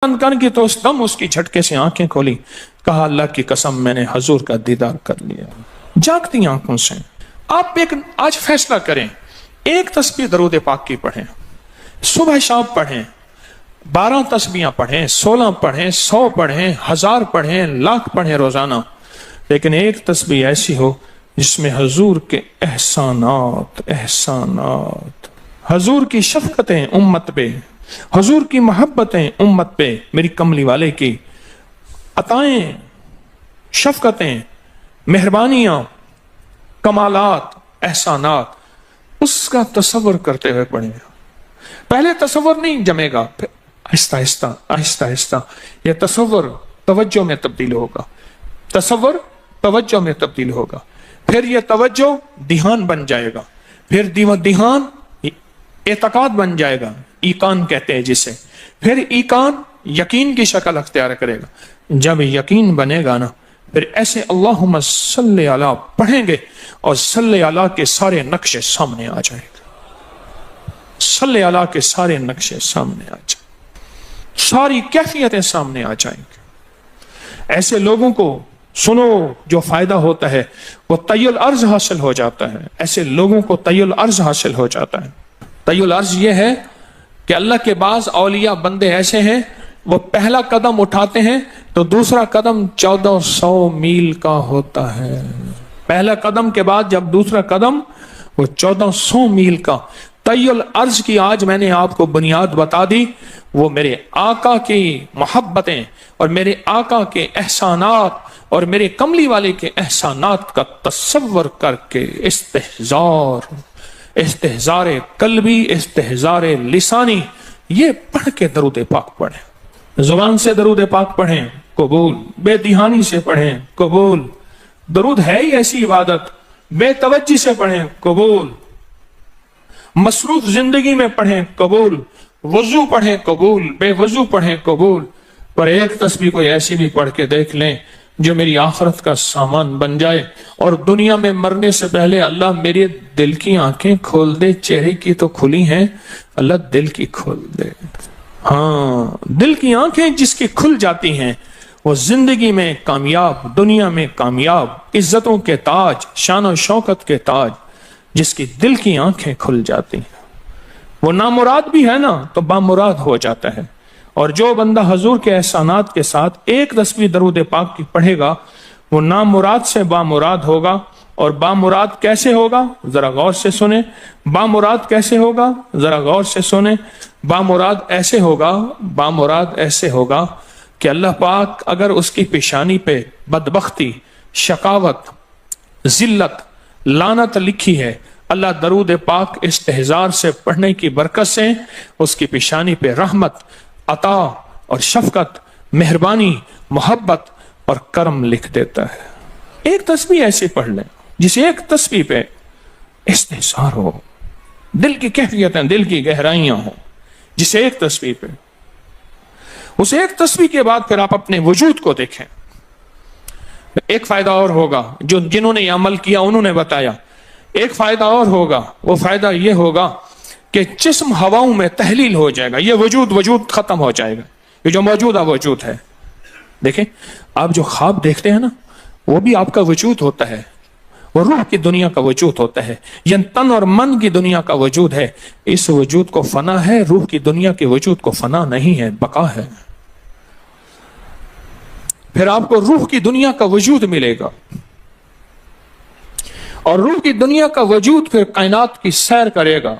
बंद करके तो उस दम उसकी झटके से आंखें खोली, कहा अल्लाह की कसम मैंने हजूर का दीदार कर लिया। जागती आंखों से आप एक आज फैसला करें, एक तस्बीह दरूद पाक की पढ़ें, सुबह शाम पढ़ें, 12 तस्बीहां पढ़ें, 16 पढ़ें, 100 पढ़ें, 1000 पढ़ें, लाख पढ़ें रोजाना, लेकिन एक तस्बीह ऐसी हो जिसमें हजूर के एहसानात, हजूर की शफकतें उम्मत पे, हजूर की मोहब्बतें उम्मत पे, मेरी कमली वाले की अताएं, शफकतें, मेहरबानियां, कमालात, एहसानात, उसका तसव्वुर करते हुए पढ़ेंगे। पहले तसव्वुर नहीं जमेगा, फिर आहिस्ता आहिस्ता आहिस्ता आहिस्ता यह तसव्वुर तवज्जो में तब्दील होगा, तसव्वुर तवज्जो में तब्दील होगा, फिर यह तवज्जो ध्यान बन जाएगा, फिर ध्यान एतकाद बन जाएगा, ईकान कहते हैं जिसे, फिर ईकान यकीन की शक्ल अख्तियार करेगा। जब यकीन बनेगा ना, फिर ऐसे अल्लाहुम्मा सल्ली अला पढ़ेंगे और सल्ली अला के सारे नक्शे सामने आ जाएंगे, सल्ली अला के सारे नक्शे सामने आ जाएंगे, सारी कैफियतें सामने आ जाएंगे। ऐसे लोगों को सुनो जो फायदा होता है वो तय्युल अर्ज हासिल हो जाता है, ऐसे लोगों को तय्युल अर्ज हासिल हो जाता है। तय्युल अर्ज ये है कि अल्लाह के बाज़ औलिया बंदे ऐसे हैं, वो पहला कदम उठाते हैं तो दूसरा कदम 1400 मील का होता है। पहला कदम के बाद जब दूसरा कदम, वो 1400 मील का। तय्युल अर्ज की आज मैंने आपको बुनियाद बता दी, वो मेरे आका की मोहब्बतें और मेरे आका के एहसानात और मेरे कमली वाले के एहसानात का तसव्वुर करके इस्तेहज़ार कल्बी, इस्तेहज़ार लिसानी, ये पढ़ के दरूद पाक पढ़ें, जुबान से दरूद पाक पढ़ें कबूल, बेदिहानी से पढ़ें कबूल। दरूद है ही ऐसी इबादत, बेतवज्जी से पढ़ें कबूल, मसरूफ जिंदगी में पढ़ें कबूल, वजू पढ़ें कबूल, बेवजू पढ़ें कबूल। पर एक तस्बीह कोई ऐसी भी पढ़ के देख लें जो मेरी आखिरत का सामान बन जाए, और दुनिया में मरने से पहले अल्लाह मेरे दिल की आंखें खोल दे, चेहरे की तो खुली हैं, अल्लाह दिल की खोल दे। हाँ, दिल की आंखें जिसकी खुल जाती हैं वो जिंदगी में कामयाब, दुनिया में कामयाब, इज्जतों के ताज, शान और शौकत के ताज, जिसकी दिल की आंखें खुल जाती हैं वो नामुराद भी है ना तो बामुराद हो जाता है। और जो बंदा हजूर के एहसानात के साथ एक तस्बीह दरूद पाक की पढ़ेगा वो नामुराद से बामुराद होगा। और बामुराद कैसे होगा, जरा गौर से सुने। बामुराद कैसे होगा, जरा गौर से सुने। बामुराद ऐसे होगा, बामुराद ऐसे होगा कि अल्लाह पाक अगर उसकी पेशानी पे बदबख्ती, शकावत, जिल्लत, लानत लिखी है, अल्लाह दरूद पाक इस्तेहज़ार से पढ़ने की बरकत से उसकी पेशानी पे रहमत, अता और शफकत, मेहरबानी, मोहब्बत और करम लिख देता है। एक तस्बीह ऐसी पढ़ लें जिस एक तस्बीह पे इस्तेहज़ार हो, दिल की कैफियतें, दिल की गहराइयां हो, जिसे एक तस्बीह पे, उस एक तस्बीह के बाद फिर आप अपने वजूद को देखें। एक फायदा और होगा, जो जिन्होंने ये अमल किया उन्होंने बताया। एक फायदा और होगा, वो फायदा ये होगा कि जिस्म हवाओं में तहलील हो जाएगा, ये वजूद खत्म हो जाएगा, ये जो मौजूदा वजूद है। देखें, आप जो ख्वाब देखते हैं ना, वो भी आपका वजूद होता है, वो रूह की दुनिया का वजूद होता है, ये तन और मन की दुनिया का वजूद है। इस वजूद को फना है, रूह की दुनिया के वजूद को फना नहीं है, बका है। फिर आपको रूह की दुनिया का वजूद मिलेगा, और रूह की दुनिया का वजूद फिर कायनात की सैर करेगा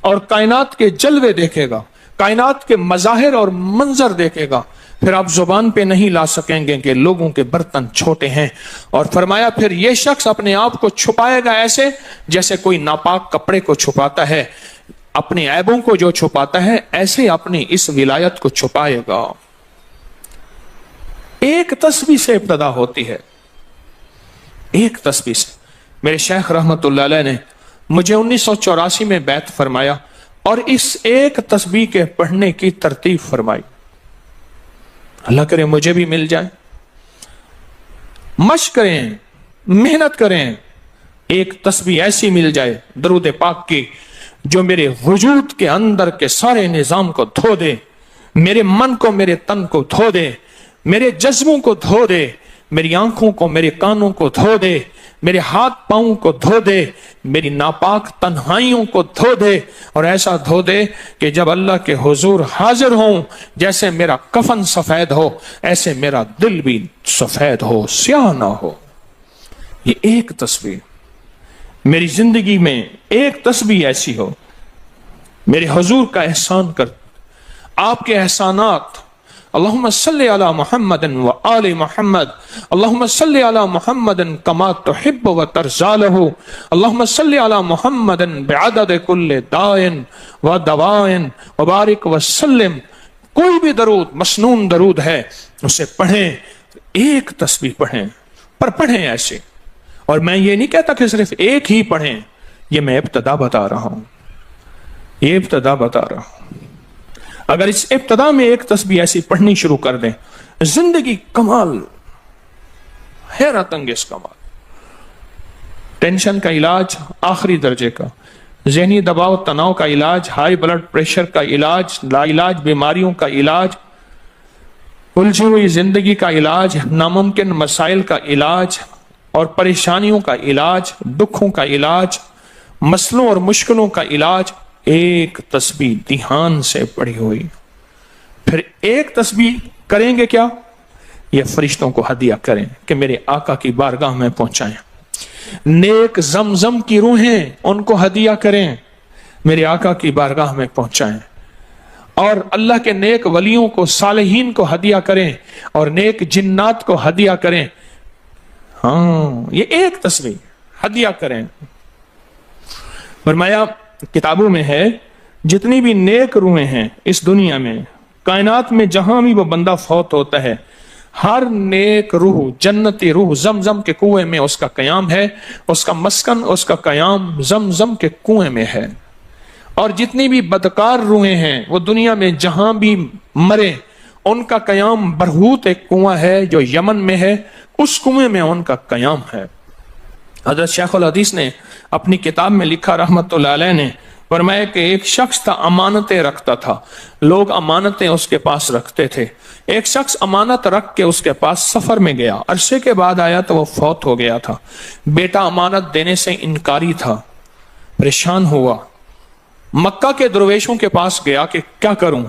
और कायनात के जलवे देखेगा, कायनात के मज़ाहिर और मंजर देखेगा। फिर आप जुबान पे नहीं ला सकेंगे कि लोगों के बर्तन छोटे हैं। और फरमाया फिर ये शख्स अपने आप को छुपाएगा ऐसे जैसे कोई नापाक कपड़े को छुपाता है, अपने ऐबों को जो छुपाता है, ऐसे अपनी इस विलायत को छुपाएगा। एक तस्बीह से इब्तिदा होती है, एक तस्बीह से। मेरे शेख रहमतुल्लाह अलैह ने मुझे 1984 में बैत फरमाया और इस एक तस्बीह के पढ़ने की तरतीब फरमाई। अल्लाह करे मुझे भी मिल जाए। मशक करें, मेहनत करें, एक तस्बीह ऐसी मिल जाए दरूद पाक की जो मेरे वजूद के अंदर के सारे निजाम को धो दे, मेरे मन को, मेरे तन को धो दे, मेरे जज्बों को धो दे, मेरी आंखों को, मेरे कानों को धो दे, मेरे हाथ पांव को धो दे, मेरी नापाक तन्हाइयों को धो दे, और ऐसा धो दे कि जब अल्लाह के हुजूर हाजिर हों, जैसे मेरा कफन सफेद हो ऐसे मेरा दिल भी सफेद हो, स्याह ना हो। ये एक तस्वीर, मेरी जिंदगी में एक तस्वीर ऐसी हो, मेरे हुजूर का एहसान कर, आपके एहसानात। अल्लाहुम्मा सल्ली अला मुहम्मदिन व आले मुहम्मद, अल्लाहुम्मा सल्ली अला मुहम्मदिन कमा तुहिब्बु व तर्ज़ालहु, अल्लाहुम्मा सल्ली अला मुहम्मदिन बिअदद कुल्लि दाइन व दवाइन व बारिक व सल्लिम। कोई भी दरूद, मसनून दरूद है, उसे पढ़ें, एक तस्बीह पढ़ें, पर पढ़ें ऐसे। और मैं ये नहीं कहता कि सिर्फ एक ही पढ़ें, ये मैं इब्तिदा बता रहा हूं, ये इब्तिदा बता रहा हूं। अगर इस इब्तिदा में एक तस्बीह ऐसी पढ़नी शुरू कर दें, जिंदगी कमाल, हैरत अंगेज कमाल। टेंशन का इलाज आखिरी दर्जे का, ज़हनी दबाव तनाव का इलाज, हाई ब्लड प्रेशर का इलाज, लाइलाज बीमारियों का इलाज, उलझी हुई जिंदगी का इलाज, नामुमकिन मसाइल का इलाज और परेशानियों का इलाज, दुखों का इलाज, मसलों और मुश्किलों का इलाज, एक तस्बीह ध्यान से पढ़ी हुई। फिर एक तस्बीह करेंगे क्या? ये फरिश्तों को हदिया करें कि मेरे आका की बारगाह में पहुंचाएं। नेक जमजम की रूहें, उनको हदिया करें, मेरे आका की बारगाह में पहुंचाएं। और अल्लाह के नेक वलियों को, सालिहीन को हदिया करें, और नेक जिन्नात को हदिया करें। हाँ, ये एक तस्बीह हदिया करें। फरमाया किताबों में है, जितनी भी नेक रूहें हैं इस दुनिया में, कायनात में जहां भी वो बंदा फौत होता है, हर नेक रूह, जन्नती रूह जमजम के कुएं में उसका कयाम है, उसका मस्कन, उसका कयाम जमजम के कुएं में है। और जितनी भी बदकार रूहें हैं वो दुनिया में जहां भी मरे, उनका कयाम बरहूत एक कुआं है जो यमन में है, उस कुएं में उनका कयाम है। हज़रत शेखुल हदीस ने अपनी किताब में लिखा रहमतुल्लाह अलैह ने, फरमाया कि एक शख्स था, अमानतें रखता था, लोग अमानतें उसके पास रखते थे। एक शख्स अमानत रख के उसके पास सफर में गया, अरसे के बाद आया तो वो फौत हो गया था। बेटा अमानत देने से इनकारी था, परेशान हुआ, मक्का के दरवेशों के पास गया कि क्या करूं।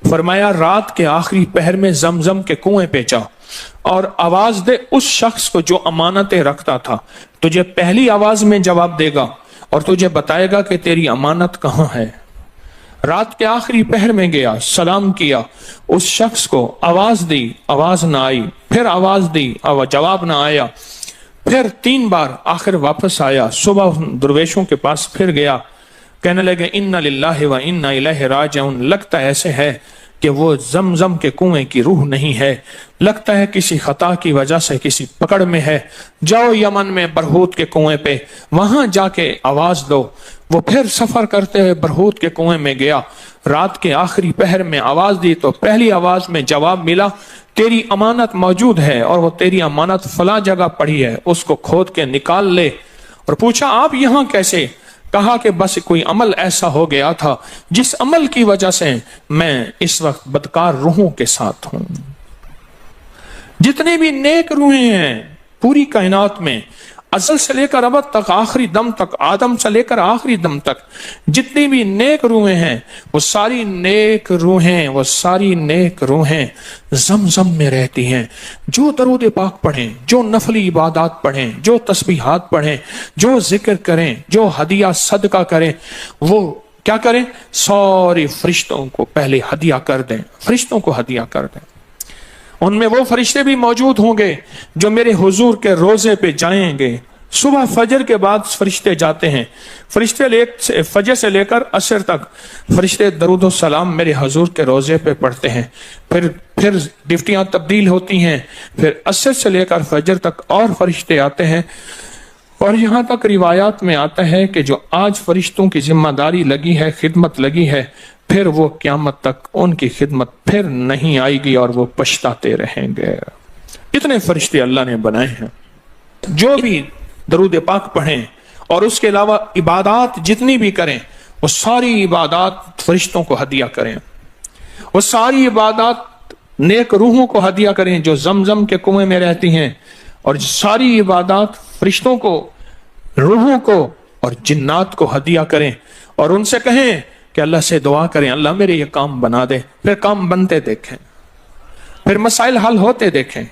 फरमाया रात के आखिरी पहर में जमजम के कुएं पे जा और आवाज दे उस शख्स को जो अमानतें रखता था, तुझे पहली आवाज में जवाब देगा और तुझे बताएगा कि तेरी अमानत कहां है। रात के आखिरी पहर में गया, सलाम किया, उस शख्स को आवाज दी, आवाज ना आई, फिर आवाज दी, जवाब ना आया, फिर 3 बार, आखिर वापस आया। सुबह दरवेशों के पास फिर गया, कहने लगे इन्ना लिल्लाहि व इन्ना इलैहि राजिऊन। लगता ऐसे है कि वो जमजम के कुएं की रूह नहीं है, लगता है किसी खता की वजह से किसी पकड़ में है। जाओ यमन में बरहूत के कुएं पे, वहां जाके आवाज दो। वो फिर सफर करते हुए बरहूत के कुएं में गया, रात के आखिरी पहर में आवाज दी तो पहली आवाज में जवाब मिला, तेरी अमानत मौजूद है और वो तेरी अमानत फला जगह पड़ी है, उसको खोद के निकाल ले। और पूछा आप यहां कैसे? कहा कि बस कोई अमल ऐसा हो गया था जिस अमल की वजह से मैं इस वक्त बदकार रूहों के साथ हूं। जितने भी नेक रूहें हैं पूरी कायनात में, अज़ल से लेकर अब तक, आखिरी दम तक, आदम से लेकर आखिरी दम तक, जितनी भी नेक रूहें हैं वो सारी नेक रूहें, वो सारी नेक रूहें जमजम में रहती हैं। जो दरूद पाक पढ़ें, जो नफली इबादत पढ़ें, जो तस्बीहात पढ़ें, जो जिक्र करें, जो हदिया सदका करें, वो क्या करें? सारी फरिश्तों को पहले हदिया कर दें, फरिश्तों को हदिया कर दें। उनमें वो फरिश्ते भी मौजूद होंगे जो मेरे हुजूर के रोजे पे जाएंगे। सुबह फजर के बाद फरिश्ते जाते हैं, फरिश्ते फजर से लेकर असर तक फरिश्ते दरूद सलाम मेरे हुजूर के रोजे पे पढ़ते हैं। फिर डिफ्टियां तब्दील होती हैं, फिर असर से लेकर फजर तक और फरिश्ते आते हैं। और यहाँ तक रिवायात में आता है कि जो आज फरिश्तों की जिम्मेदारी लगी है, खिदमत लगी है, फिर वो क़यामत तक उनकी खिदमत फिर नहीं आएगी और वो पछताते रहेंगे। इतने फरिश्ते अल्लाह ने बनाए हैं। जो भी दरूद पाक पढ़ें और उसके अलावा इबादत जितनी भी करें, वो सारी इबादत फरिश्तों को हदिया करें। وہ ساری عبادات نیک روحوں کو ہدیہ کریں جو زمزم کے کنویں میں رہتی ہیں، اور ساری عبادات فرشتوں کو، روحوں کو اور جنات کو ہدیہ کریں، اور ان سے کہیں کہ اللہ سے دعا کریں اللہ میرے یہ کام بنا دے۔ پھر کام بنتے دیکھیں، پھر مسائل حل ہوتے دیکھیں،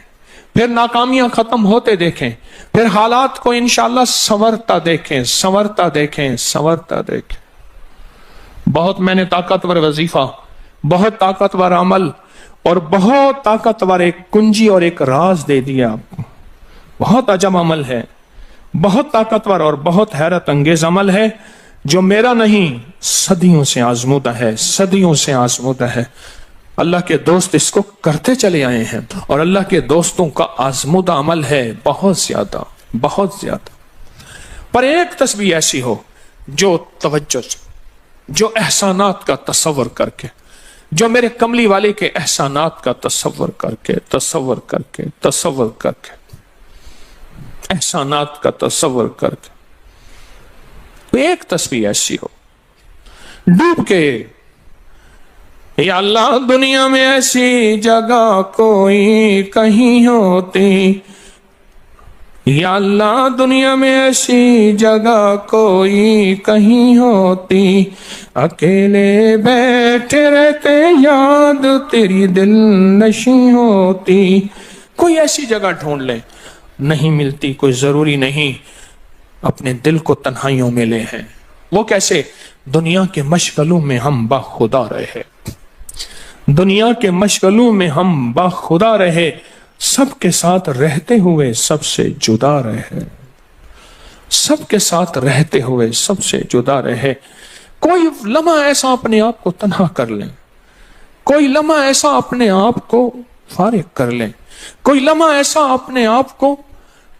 پھر ناکامیاں ختم ہوتے دیکھیں، پھر حالات کو انشاءاللہ سنورتا دیکھیں، سنورتا دیکھیں، سنورتا دیکھیں۔ بہت میں نے طاقتور وظیفہ، بہت طاقتور عمل اور بہت طاقتور ایک کنجی اور ایک راز دے دیا آپ کو۔ بہت عجب عمل ہے، بہت طاقتور اور بہت حیرت انگیز عمل ہے، جو میرا نہیں، صدیوں سے آزمودہ ہے، صدیوں سے آزمودہ ہے۔ اللہ کے دوست اس کو کرتے چلے آئے ہیں، اور اللہ کے دوستوں کا آزمودہ عمل ہے بہت زیادہ، بہت زیادہ۔ پر ایک تسبیح ایسی ہو جو توجہ سے، جو احسانات کا تصور کر کے، جو میرے کملی والے کے احسانات کا تصور کر کے، تصور کر کے، تصور کر کے، احسانات کا تصور کر کے، ایک تسبیح ایسی ہو ڈوب کے، یا اللہ دنیا میں ایسی جگہ کوئی کہیں ہوتی، یا اللہ دنیا میں ایسی جگہ کوئی کہیں ہوتی، اکیلے بیٹھے رہتے یاد تیری دل نشیں ہوتی۔ کوئی ایسی جگہ ڈھونڈ لیں، نہیں ملتی، کوئی ضروری نہیں اپنے دل کو تنہائیوں میں لے ہیں۔ وہ کیسے؟ دنیا کے مشغلوں میں ہم باخدا رہے، دنیا کے مشغلوں میں ہم باخدا رہے، سب کے ساتھ رہتے ہوئے سب سے جدا رہے، سب کے ساتھ رہتے ہوئے سب سے جدا رہے۔ کوئی لمحہ ایسا اپنے آپ کو تنہا کر لیں، کوئی لمحہ ایسا اپنے آپ کو فارغ کر لیں، کوئی لمحہ ایسا اپنے آپ کو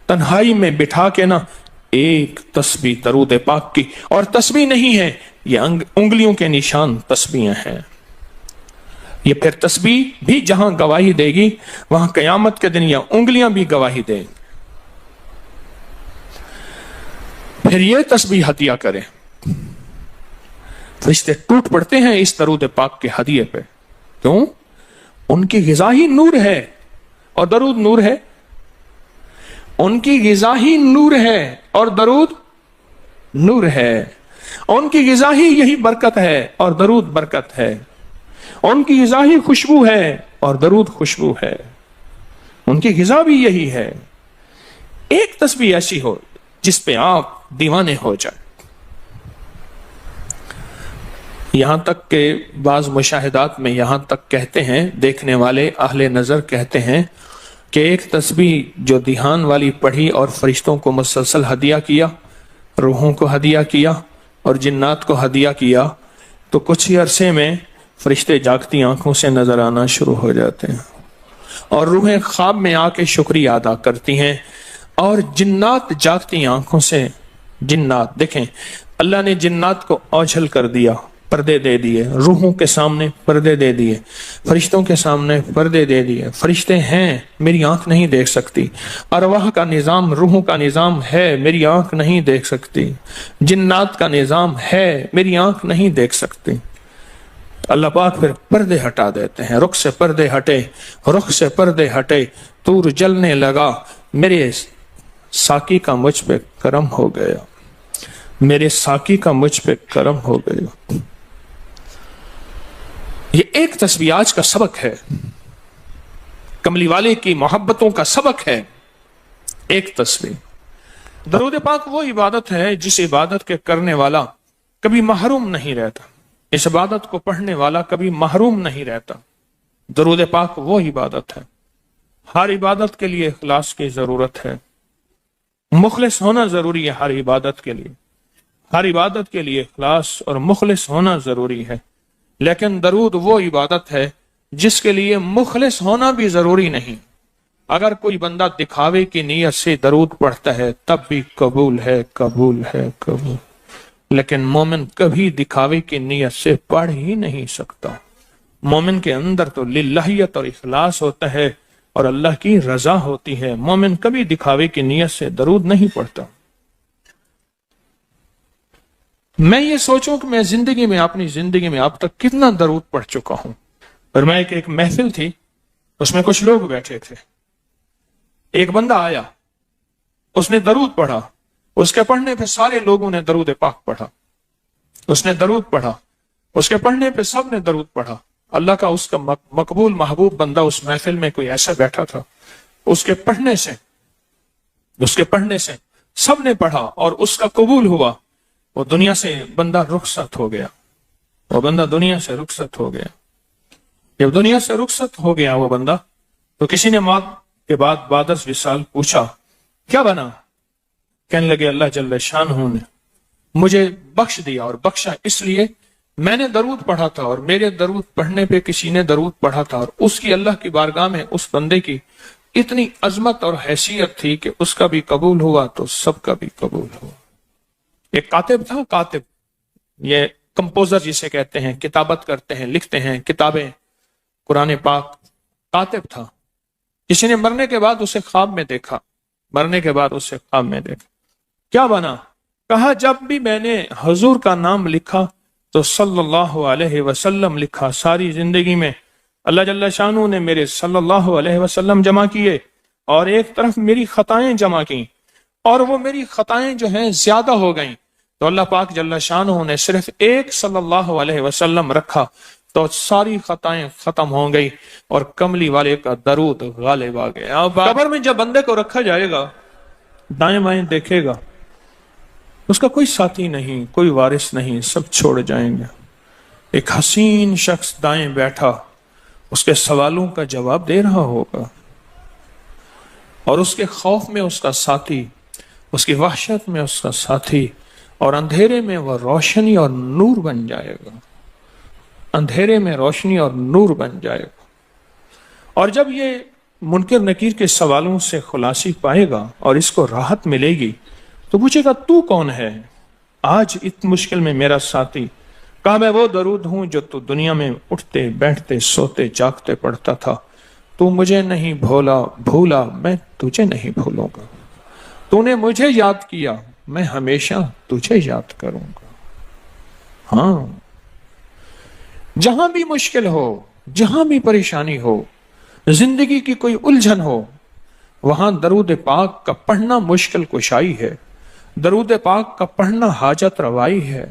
تنہائی میں بٹھا کے نا ایک تسبیح درود پاک کی، اور تسبیح نہیں ہے یہ انگلیوں کے نشان تسبیحیں ہیں۔ یہ پھر تسبیح بھی جہاں گواہی دے گی وہاں قیامت کے دن یہ انگلیاں بھی گواہی دیں گی۔ پھر یہ تسبیح ہدیہ کریں، فرشتے ٹوٹ پڑتے ہیں اس درود پاک کے ہدیے پہ۔ کیوں؟ ان کی غذا ہی نور ہے، اور درود نور ہے۔ ان کی غذا ہی نور ہے اور درود نور ہے۔ ان کی غذا ہی یہی برکت ہے اور درود برکت ہے۔ ان کی غذا ہی خوشبو ہے اور درود خوشبو ہے۔ ان کی غذا بھی یہی ہے۔ ایک تسبیح ایسی ہو جس پہ آپ دیوانے ہو جائیں۔ یہاں تک کہ بعض مشاہدات میں یہاں تک کہتے ہیں، دیکھنے والے اہل نظر کہتے ہیں کہ ایک تسبیح جو دھیان والی پڑھی اور فرشتوں کو مسلسل ہدیہ کیا، روحوں کو ہدیہ کیا اور جنات کو ہدیہ کیا، تو کچھ ہی عرصے میں فرشتے جاگتی آنکھوں سے نظر آنا شروع ہو جاتے ہیں، اور روحیں خواب میں آ کے شکریہ ادا کرتی ہیں، اور جنات جاگتی آنکھوں سے، جنات دیکھیں اللہ نے جنات کو اوجھل کر دیا، پردے دے دیے، روحوں کے سامنے پردے دے دیے، فرشتوں کے سامنے پردے دے دیے۔ فرشتے ہیں، میری آنکھ نہیں دیکھ سکتی، ارواح کا نظام، روحوں کا نظام ہے، میری آنکھ نہیں دیکھ سکتی، جنات کا نظام ہے، میری آنکھ نہیں دیکھ سکتی۔ اللہ پاک پھر پردے ہٹا دیتے ہیں، رخ سے پردے ہٹے، رخ سے پردے ہٹے، طور جلنے لگا، میرے ساقی کا مجھ پہ کرم ہو گیا، میرے ساقی کا مجھ پہ کرم ہو گیا۔ یہ ایک تسبیح آج کا سبق ہے، کملی والے کی محبتوں کا سبق ہے، ایک تسبیح۔ درود پاک وہ عبادت ہے جس عبادت کے کرنے والا کبھی محروم نہیں رہتا، اس عبادت کو پڑھنے والا کبھی محروم نہیں رہتا۔ درود پاک وہ عبادت ہے، ہر عبادت کے لیے اخلاص کی ضرورت ہے، مخلص ہونا ضروری ہے ہر عبادت کے لیے، ہر عبادت کے لیے اخلاص اور مخلص ہونا ضروری ہے۔ لیکن درود وہ عبادت ہے جس کے لیے مخلص ہونا بھی ضروری نہیں۔ اگر کوئی بندہ دکھاوے کی نیت سے درود پڑھتا ہے تب بھی قبول ہے، قبول ہے، قبول۔ لیکن مومن کبھی دکھاوے کی نیت سے پڑھ ہی نہیں سکتا۔ مومن کے اندر تو للہیت اور اخلاص ہوتا ہے اور اللہ کی رضا ہوتی ہے۔ مومن کبھی دکھاوے کی نیت سے درود نہیں پڑھتا۔ میں یہ سوچوں کہ میں اپنی زندگی میں اب تک کتنا درود پڑھ چکا ہوں، فرمایا کہ ایک محفل تھی، اس میں کچھ لوگ بیٹھے تھے، ایک بندہ آیا، اس نے درود پڑھا، اس کے پڑھنے پہ سارے لوگوں نے درود پاک پڑھا، اس نے درود پڑھا، اس کے پڑھنے پہ سب نے درود پڑھا۔ اللہ کا اس کا مقبول محبوب بندہ اس محفل میں کوئی ایسا بیٹھا تھا، اس کے پڑھنے سے سب نے پڑھا اور اس کا قبول ہوا۔ وہ دنیا سے بندہ رخصت ہو گیا، وہ بندہ دنیا سے رخصت ہو گیا۔ جب دنیا سے رخصت ہو گیا وہ بندہ، تو کسی نے موت کے بعد بعد از وصال پوچھا کیا بنا؟ کہنے لگے اللہ جل شانہ نے مجھے بخش دیا، اور بخشا اس لیے میں نے درود پڑھا تھا، اور میرے درود پڑھنے پہ کسی نے درود پڑھا تھا، اور اس کی اللہ کی بارگاہ میں اس بندے کی اتنی عظمت اور حیثیت تھی کہ اس کا بھی قبول ہوا تو سب کا بھی قبول ہوا۔ ایک کاتب تھا، کاتب یہ کمپوزر جسے کہتے ہیں، کتابت کرتے ہیں، لکھتے ہیں کتابیں قرآن پاک، کاتب تھا۔ کسی نے مرنے کے بعد اسے خواب میں دیکھا، کیا بنا؟ کہا جب بھی میں نے حضور کا نام لکھا تو صلی اللہ علیہ وسلم لکھا، ساری زندگی میں اللہ جل شانہ نے میرے صلی اللہ علیہ وسلم جمع کیے، اور ایک طرف میری خطائیں جمع کی، اور وہ میری خطائیں جو ہیں زیادہ ہو گئیں، تو اللہ پاک جل شانہ نے صرف ایک صلی اللہ علیہ وسلم رکھا، تو ساری خطائیں ختم ہو گئی اور کملی والے کا درود غالب آ گیا۔ قبر میں جب بندے کو رکھا جائے گا، دائیں بائیں دیکھے گا، اس کا کوئی ساتھی نہیں، کوئی وارث نہیں، سب چھوڑ جائیں گے۔ ایک حسین شخص دائیں بیٹھا اس کے سوالوں کا جواب دے رہا ہوگا، اور اس کے خوف میں اس کا ساتھی، اس کی وحشت میں اس کا ساتھی، اور اندھیرے میں وہ روشنی اور نور بن جائے گا، اندھیرے میں روشنی اور نور بن جائے گا۔ اور جب یہ منکر نکیر کے سوالوں سے خلاصی پائے گا اور اس کو راحت ملے گی تو پوچھے گا تو کون ہے آج اتنی مشکل میں میرا ساتھی؟ کہا میں وہ درود ہوں جو تو دنیا میں اٹھتے بیٹھتے سوتے جاگتے پڑھتا تھا، تو مجھے نہیں بھولا میں تجھے نہیں بھولوں گا، تو نے مجھے یاد کیا میں ہمیشہ تجھے یاد کروں گا۔ ہاں، جہاں بھی مشکل ہو، جہاں بھی پریشانی ہو، زندگی کی کوئی الجھن ہو، وہاں درود پاک کا پڑھنا مشکل کشائی ہے، درود پاک کا پڑھنا حاجت روائی ہے،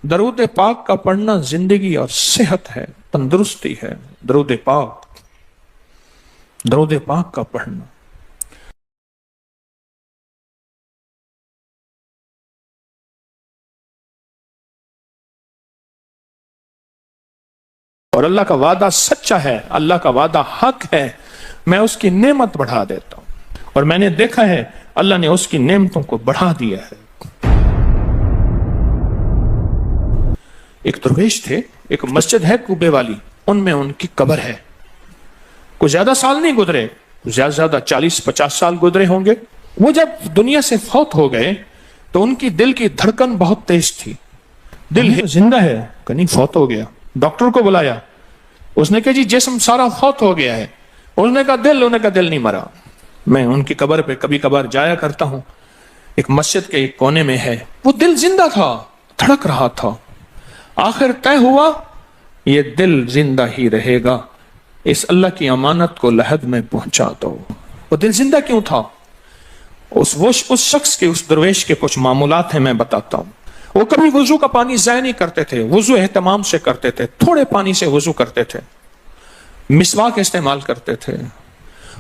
درود پاک کا پڑھنا زندگی اور صحت ہے، تندرستی ہے۔ درود پاک کا پڑھنا۔ اور اللہ کا وعدہ سچا ہے، اللہ کا وعدہ حق ہے، میں اس کی نعمت بڑھا دیتا ہوں، اور میں نے دیکھا ہے اللہ نے اس کی نعمتوں کو بڑھا دیا ہے۔ ایک درویش تھے، ایک مسجد ہے کوبے والی، ان میں ان کی قبر ہے۔ کوئی زیادہ سال نہیں گزرے، زیادہ 40-50 سال گزرے ہوں گے۔ وہ جب دنیا سے فوت ہو گئے تو ان کی دل کی دھڑکن بہت تیز تھی، دل زندہ ہے کہ نہیں فوت ہو گیا۔ ڈاکٹر کو بلایا، اس نے کہا جی جسم سارا فوت ہو گیا ہے، اس نے کہا دل نہیں مرا۔ میں ان کی قبر پہ کبھی کبھار جایا کرتا ہوں، ایک مسجد کے ایک کونے میں ہے، وہ دل زندہ تھا، دھڑک رہا تھا۔ آخر طے ہوا یہ دل زندہ ہی رہے گا، اس اللہ کی امانت کو لحد میں پہنچا دو۔ وہ دل زندہ کیوں تھا؟ اس شخص کے، اس درویش کے کچھ معمولات ہیں، میں بتاتا ہوں۔ وہ کبھی وضو کا پانی ضائع نہیں کرتے تھے، وضو اہتمام سے کرتے تھے، تھوڑے پانی سے وضو کرتے تھے، مسواک استعمال کرتے تھے۔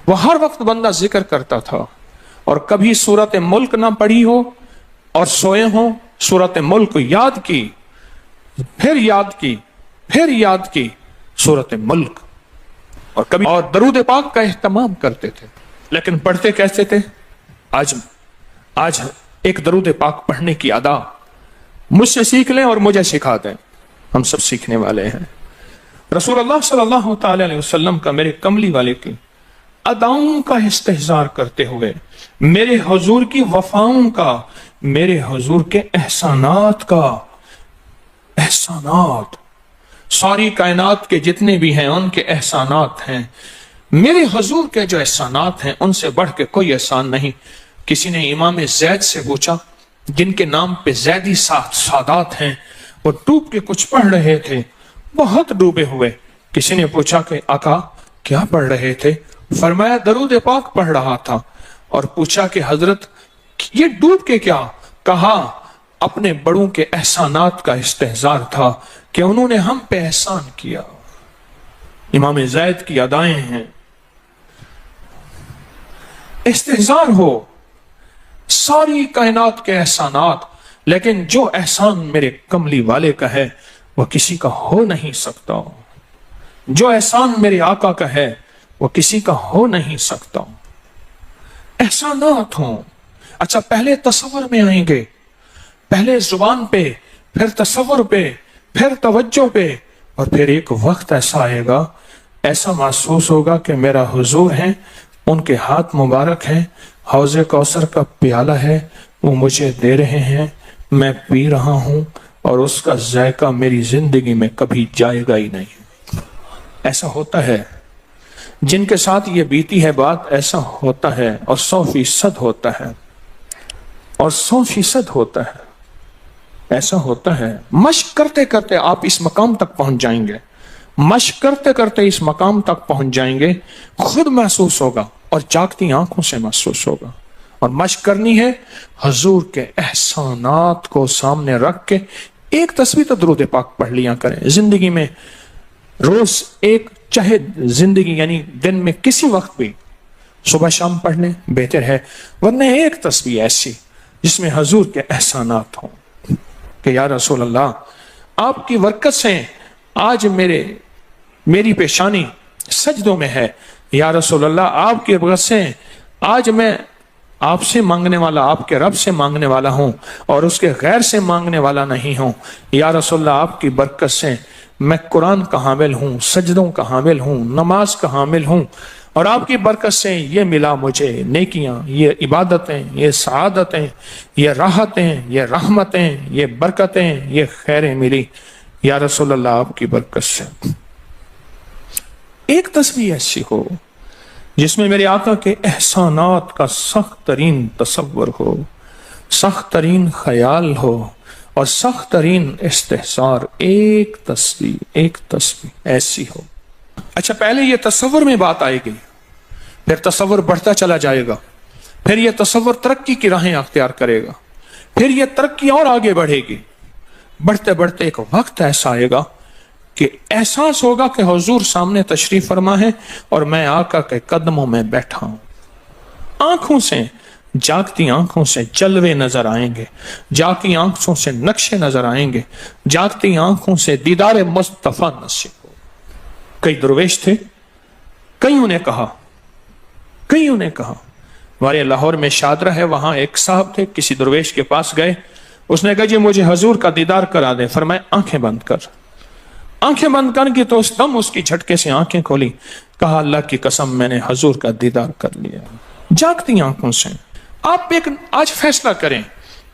وہ ہر وقت بندہ ذکر کرتا تھا، اور کبھی سورت ملک نہ پڑھی ہو اور سوئے ہوں، سورت ملک یاد کی، پھر یاد کی سورت ملک، اور کبھی اور درود پاک کا اہتمام کرتے تھے۔ لیکن پڑھتے کیسے تھے؟ آج ایک درود پاک پڑھنے کی ادا مجھ سے سیکھ لیں اور مجھے سکھا دیں، ہم سب سیکھنے والے ہیں۔ رسول اللہ صلی اللہ تعالی علیہ وسلم کا، میرے کملی والے کی اداؤں کا استحضار کرتے ہوئے، میرے حضور کی وفاؤں کا، میرے حضور کے احسانات کا، احسانات ساری کائنات کے جتنے بھی ہیں ان کے احسانات ہیں، میرے حضور کے جو احسانات ہیں ان سے بڑھ کے کوئی احسان نہیں۔ کسی نے امام زید سے پوچھا، جن کے نام پہ زیدی سادات ہیں، وہ ڈوب کے کچھ پڑھ رہے تھے، بہت ڈوبے ہوئے، किसी ने पूछा कि आका क्या पढ़ रहे थे? फरमाया दरूद पाक पढ़ रहा था। और पूछा कि हजरत ये डूब के क्या? कहा अपने बड़ों के एहसानात का इस्तेहजार था कि उन्होंने हम पे एहसान किया। इमाम ज़ैद की अदाएं हैं, इस्तेहजार हो सारी कायनात के एहसानात, लेकिन जो एहसान मेरे कमली वाले का है वह किसी का हो नहीं सकता। जो एहसान मेरे आका का है वो किसी का हो नहीं सकता। एहसानात हों। अच्छा, पहले तसव्वुर में आएंगे, पहले जुबान पे, फिर तसव्वुर पे, फिर तवज्जो पे, और फिर एक वक्त ऐसा आएगा, ऐसा महसूस होगा कि मेरा हुजूर है, उनके हाथ मुबारक हैं, हौज़े कौसर का प्याला है, वो मुझे दे रहे हैं, मैं पी रहा हूं, और उसका जायका मेरी जिंदगी में कभी जाएगा ही नहीं। ऐसा होता है जिनके साथ ये बीती है बात, ऐसा होता है, और 100% होता है, और 100% होता है, ऐसा होता है। मश्क करते करते आप इस मकाम तक पहुंच जाएंगे, मश्क करते करते इस मकाम तक पहुंच जाएंगे, खुद महसूस होगा और जागती आंखों से महसूस होगा। और मश्क करनी है हुजूर के एहसानात को सामने रख के। एक तस्वीर तो दरूद पाक पढ़ लिया करें जिंदगी में, रोज एक, चाहे जिंदगी यानी दिन में किसी वक्त भी सुबह शाम पढ़ लें, बेहतर है। वरना एक तस्वीर ऐसी जिसमें हुजूर के एहसानात हों कि या रसूल अल्लाह, आपकी बरकत से आज मेरी पेशानी सजदों में है। या रसूल अल्लाह, आपकी बरकत से आज मैं आपसे मांगने वाला, आपके रब से मांगने वाला हूं, और उसके गैर से मांगने वाला नहीं हूं। या रसूल अल्लाह, आपकी बरकत से मैं कुरान का हामिल हूं, सजदों का हामिल हूं, नमाज का हामिल हूं, और आपकी बरकत से ये मिला मुझे नेकियां, ये इबादतें, ये सआदतें, ये राहतें, ये रहमतें, ये बरकतें, ये खैरें मिली या रसूल अल्लाह आपकी बरकत से। एक तस्वीर ऐसी हो जिसमें मेरे आका के एहसानात का सख्त तरीन तसव्वुर हो, सख्त तरीन ख्याल हो, और सख्त तरीन इस्तेहसार। एक तस्वीर ऐसी हो। अच्छा, पहले ये तसव्वुर में बात आएगी, फिर तसव्वुर बढ़ता चला जाएगा, फिर ये तसव्वुर तरक्की की राहें अख्तियार करेगा, फिर ये तरक्की और आगे बढ़ेगी। बढ़ते बढ़ते एक वक्त ऐसा आएगा कि एहसास होगा कि हुजूर सामने तशरीफ फरमा है और मैं आका के कदमों में बैठा हूं। आंखों से, जागती आंखों से जलवे नजर आएंगे, जागती आंखों से नक्शे नजर आएंगे, जागती आंखों से दीदार मुस्तफा नसीब हो। कई दरवेश थे, कईयों ने कहा हमारे लाहौर में शादरा है, वहां एक साहब थे, किसी दरवेश के पास गए, उसने कहा जी मुझे हुजूर का दीदार करा दे। फरमाया आंखें बंद कर। आंखें बंद करके तो उस दम उसकी झटके से आंखें खोली, कहा अल्लाह की कसम मैंने हुजूर का दीदार कर लिया। जागती आंखों से आप एक आज फैसला करें,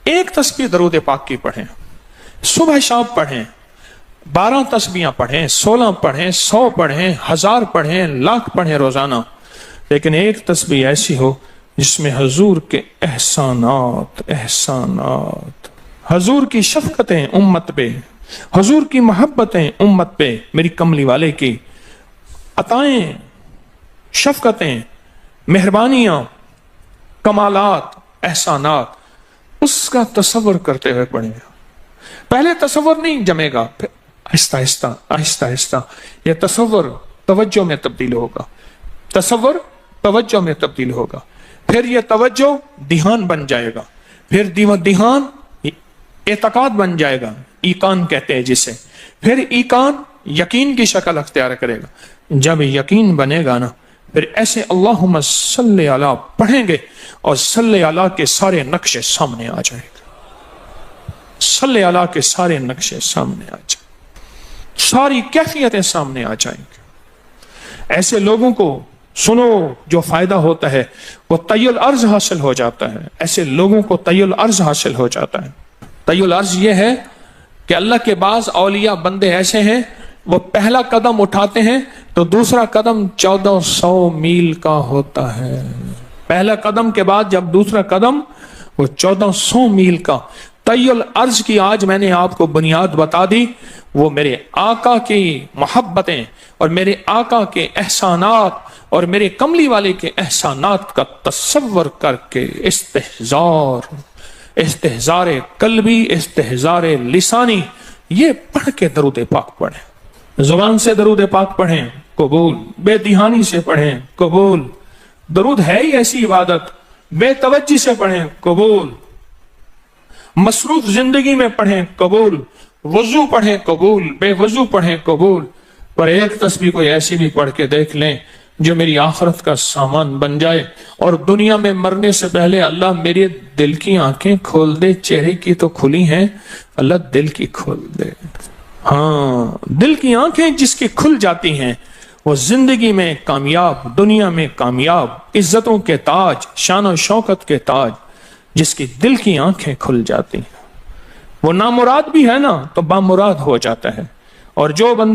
एक तस्बीह दरूद पाक की पढ़ें, सुबह शाम पढ़ें, 12 तस्बीहां पढ़ें, 16 पढ़ें, 100 पढ़ें, 1000 पढ़ें, लाख पढ़ें रोजाना, लेकिन एक तस्बीह ऐसी हो जिसमें हुजूर के एहसानात, हुजूर की शफकतें उम्मत पे, हुजूर की मोहब्बतें उम्मत पे, मेरी कमली वाले की अताएं, शफकतें, मेहरबानियां, कमालात, एहसानात, उसका तसव्वुर करते हुए पढ़ेगा। पहले तसव्वुर नहीं जमेगा, फिर आहिस्ता आहिस्ता यह तसव्वुर तवज्जो में तब्दील होगा, तसव्वुर तवज्जो में तब्दील होगा, फिर यह तवज्जो ध्यान बन जाएगा, फिर ध्यान एतकाद बन जाएगा, ईकान कहते हैं जिसे, फिर ईकान यकीन की शक्ल अख्तियार करेगा। जब यकीन बनेगा ना, फिर ऐसे अल्लाहुम्मा सल्ली अला पढ़ेंगे और सल्ली अला के सारे नक्शे सामने आ जाएंगे, सल्ली अला के सारे नक्शे सामने आ जाएंगे, सारी कैफियतें सामने आ जाएंगे। ऐसे लोगों को सुनो जो फायदा होता है वो तय्युल अर्ज हासिल हो जाता है, ऐसे लोगों को तय्युल अर्ज हासिल हो जाता है। तय्युल अर्ज ये है कि अल्लाह के बाज़ औलिया बंदे ऐसे हैं, वो पहला कदम उठाते हैं तो दूसरा कदम 1400 मील का होता है। पहला कदम के बाद जब दूसरा कदम वो 1400 मील का, तय्युल अर्ज की आज मैंने आपको बुनियाद बता दी। वो मेरे आका की मोहब्बतें और मेरे आका के एहसानात और मेरे कमली वाले के एहसानात का तसव्वुर करके इस्तेहज़ार कल्बी, इस्तेहज़ार लिसानी, ये पढ़ के दरूद पाक पढ़ें। जुबान से दरूद पाक पढ़ें, कबूल। बेदिहानी से पढ़ें, कबूल। दरूद है ही ऐसी इबादत, बेतवज्जी से पढ़ें, कबूल। मसरूफ जिंदगी में पढ़ें, कबूल। वजू पढ़ें, कबूल। बेवजू पढ़ें, कबूल। पर एक तस्बीह कोई ऐसी भी पढ़ के देख लें जो मेरी आखिरत का सामान बन जाए, और दुनिया में मरने से पहले अल्लाह मेरे दिल की आंखें खोल दे। चेहरे की तो खुली हैं, अल्लाह दिल की खोल दे। हाँ, दिल की आंखें जिसकी खुल जाती हैं वो जिंदगी में कामयाब, दुनिया में कामयाब, इज्जतों के ताज, शान और शौकत के ताज। जिसकी दिल की आंखें खुल जाती हैं वो नामुराद भी है ना तो बामुराद हो जाता है। और जो बंदा